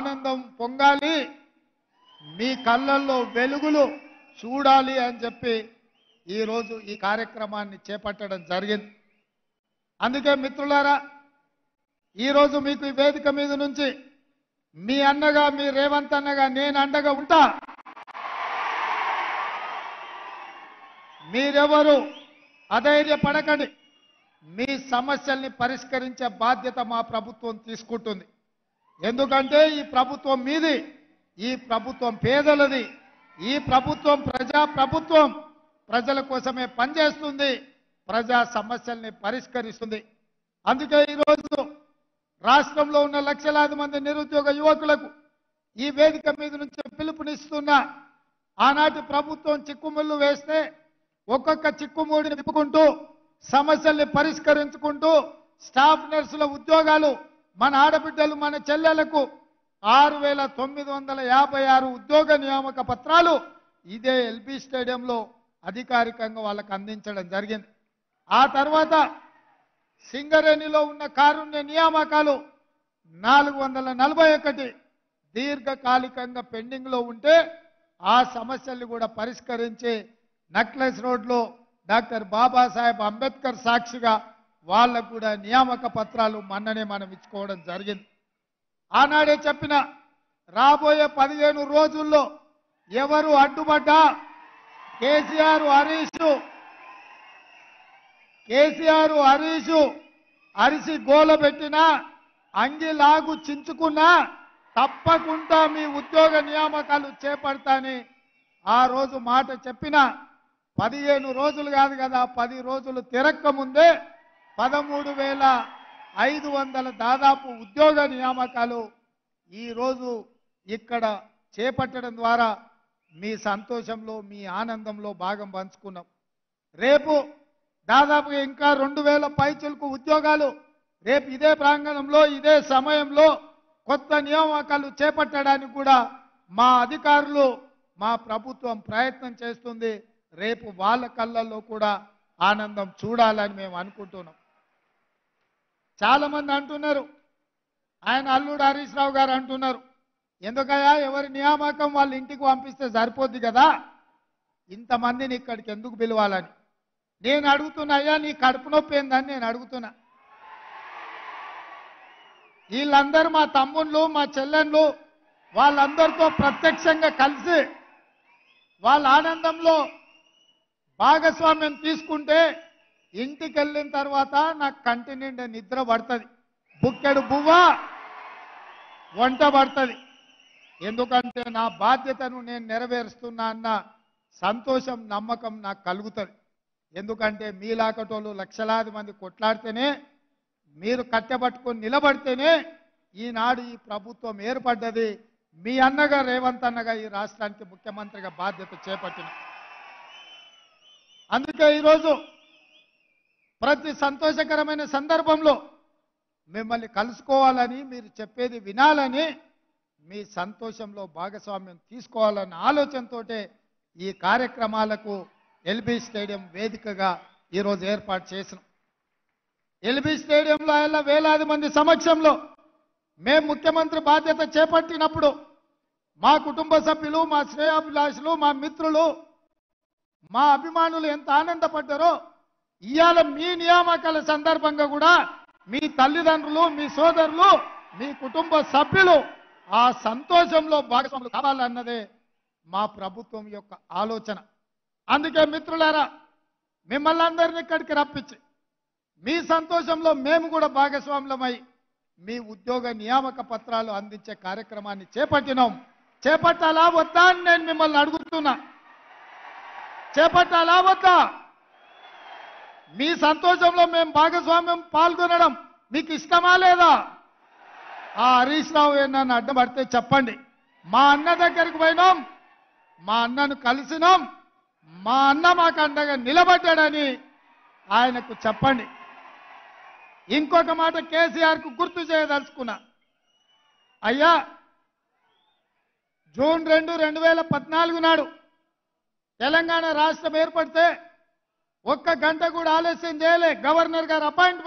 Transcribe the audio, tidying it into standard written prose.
ఆనందం పొంగాలి, మీ కళ్ళల్లో వెలుగులు చూడాలి అని చెప్పి ఈరోజు ఈ కార్యక్రమాన్ని చేపట్టడం జరిగింది. అందుకే మిత్రులారా, ఈరోజు మీకు ఈ వేదిక మీద నుంచి మీ అన్నగా, మీ రేవంత్ అన్నగా నేను అండగా ఉంటా. మీరెవరు అధైర్యపడకండి. మీ సమస్యల్ని పరిష్కరించే బాధ్యత మా ప్రభుత్వం తీసుకుంటుంది. ఎందుకంటే ఈ ప్రభుత్వం మీది, ఈ ప్రభుత్వం పేదలది, ఈ ప్రభుత్వం ప్రజా ప్రభుత్వం, ప్రజల కోసమే పనిచేస్తుంది, ప్రజా సమస్యల్ని పరిష్కరిస్తుంది. అందుకే ఈరోజు రాష్ట్రంలో ఉన్న లక్షలాది మంది నిరుద్యోగ యువకులకు ఈ వేదిక మీద నుంచి పిలుపునిస్తున్న, ఆనాటి ప్రభుత్వం చిక్కుముళ్ళు వేస్తే ఒక్కొక్క చిక్కుముడిని విప్పుకుంటూ సమస్యల్ని పరిష్కరించుకుంటూ స్టాఫ్ నర్సుల ఉద్యోగాలు మన ఆడబిడ్డలు మన చెల్లెలకు 6,956 ఉద్యోగ నియామక పత్రాలు ఇదే ఎల్బీ స్టేడియంలో అధికారికంగా వాళ్ళకు అందించడం జరిగింది. ఆ తర్వాత సింగరేణిలో ఉన్న కారుణ్య నియామకాలు 441 దీర్ఘకాలికంగా పెండింగ్లో ఉంటే ఆ సమస్యల్ని కూడా పరిష్కరించి నక్లెస్ రోడ్లో డాక్టర్ బాబాసాహెబ్ అంబేద్కర్ సాక్షిగా వాళ్ళకు కూడా నియామక పత్రాలు మొన్ననే మనం ఇచ్చుకోవడం జరిగింది. ఆనాడే చెప్పిన, రాబోయే 15 రోజుల్లో ఎవరు అడ్డుపడ్డా కేసీఆర్ హరీష్ అరిసి గోల పెట్టినా, అంగిలాగు చించుకున్నా తప్పకుండా మీ ఉద్యోగ నియామకాలు చేపడతాని ఆ రోజు మాట చెప్పిన 15 రోజులు కాదు కదా, 10 రోజులు తిరక్క ముందే 13,500 దాదాపు ఉద్యోగ నియామకాలు ఈరోజు ఇక్కడ చేపట్టడం ద్వారా మీ సంతోషంలో, మీ ఆనందంలో భాగం పంచుకున్నాం. రేపు దాదాపుగా ఇంకా 2,000 పైచులకు ఉద్యోగాలు రేపు ఇదే ప్రాంగణంలో ఇదే సమయంలో కొత్త నియామకాలు చేపట్టడానికి కూడా మా అధికారులు, మా ప్రభుత్వం ప్రయత్నం చేస్తుంది. రేపు వాళ్ళ కళ్ళల్లో కూడా ఆనందం చూడాలని మేము అనుకుంటున్నాం. చాలా మంది అంటున్నారు, ఆయన అల్లుడు హరీష్ రావు గారు అంటున్నారు, ఎందుకయ్యా ఎవరి నియామకం వాళ్ళ ఇంటికి పంపిస్తే సరిపోద్ది కదా, ఇంతమందిని ఇక్కడికి ఎందుకు పిలవాలని నేను అడుగుతున్నా. అయ్యా నీ కడుపు నొప్పి ఏందని నేను అడుగుతున్నా. వీళ్ళందరూ మా తమ్ముళ్ళు, మా చెల్లెళ్ళు, వాళ్ళందరితో ప్రత్యక్షంగా కలిసి వాళ్ళ ఆనందంలో భాగస్వామ్యం తీసుకుంటే ఇంటికి వెళ్ళిన తర్వాత నాకు కంటి నిండా నిద్ర పడుతుంది, బుక్కెడు బువ్వ వంట పడుతుంది. ఎందుకంటే నా బాధ్యతను నేను నెరవేరుస్తున్నా అన్న సంతోషం, నమ్మకం నాకు కలుగుతుంది. ఎందుకంటే మీలాకటోళ్ళు లక్షలాది మంది కొట్లాడితేనే, మీరు కట్టెబట్టుకొని నిలబడితేనే ఈనాడు ఈ ప్రభుత్వం ఏర్పడ్డది. మీ అన్నగా రేవంత్ అన్నగా ఈ రాష్ట్రానికి ముఖ్యమంత్రిగా బాధ్యత చేపట్టిన. అందుకే ఈరోజు ప్రతి సంతోషకరమైన సందర్భంలో మిమ్మల్ని కలుసుకోవాలని, మీరు చెప్పేది వినాలని, మీ సంతోషంలో భాగస్వామ్యం తీసుకోవాలన్న ఆలోచనతోటే ఈ కార్యక్రమాలకు ఎల్బీ స్టేడియం వేదికగా ఈరోజు ఏర్పాటు చేసినాం. ఎల్బీ స్టేడియంలో ఆయన వేలాది మంది సమక్షంలో మేము ముఖ్యమంత్రి బాధ్యత చేపట్టినప్పుడు మా కుటుంబ సభ్యులు, మా శ్రేయాభిలాషులు, మా మిత్రులు, మా అభిమానులు ఎంత ఆనందపడ్డారో, ఇవాళ మీ నియామకాల సందర్భంగా కూడా మీ తల్లిదండ్రులు, మీ సోదరులు, మీ కుటుంబ సభ్యులు ఆ సంతోషంలో భాగస్వాములు కావాలన్నదే మా ప్రభుత్వం యొక్క ఆలోచన. అందుకే మిత్రులారా, మిమ్మల్ని అందరినీ ఇక్కడికి రప్పించి మీ సంతోషంలో మేము కూడా భాగస్వాములమై మీ ఉద్యోగ నియామక పత్రాలు అందించే కార్యక్రమాన్ని చేపట్టినాం. చేపట్టాలా వద్దా అని నేను మిమ్మల్ని అడుగుతున్నా. చేపట్టాలా వద్దా? మీ సంతోషంలో మేము భాగస్వామ్యం పాల్గొనడం మీకు ఇష్టమా లేదా? ఆ హరీష్ రావు నన్ను అడ్డపడితే చెప్పండి. మా అన్న దగ్గరికి పోయినాం, మా అన్నను కలిసినాం, మా అన్న మాకు అండగా నిలబడ్డాడని ఆయనకు చెప్పండి. ఇంకొక మాట కేసీఆర్కు గుర్తు చేయదలుచుకున్నా. అయ్యా, జూన్ 2, 2014 నాడు తెలంగాణ రాష్ట్రం ఏర్పడితే 1 గంట కూడా ఆలస్యం చేయలే గవర్నర్ గారు అపాయింట్మెంట్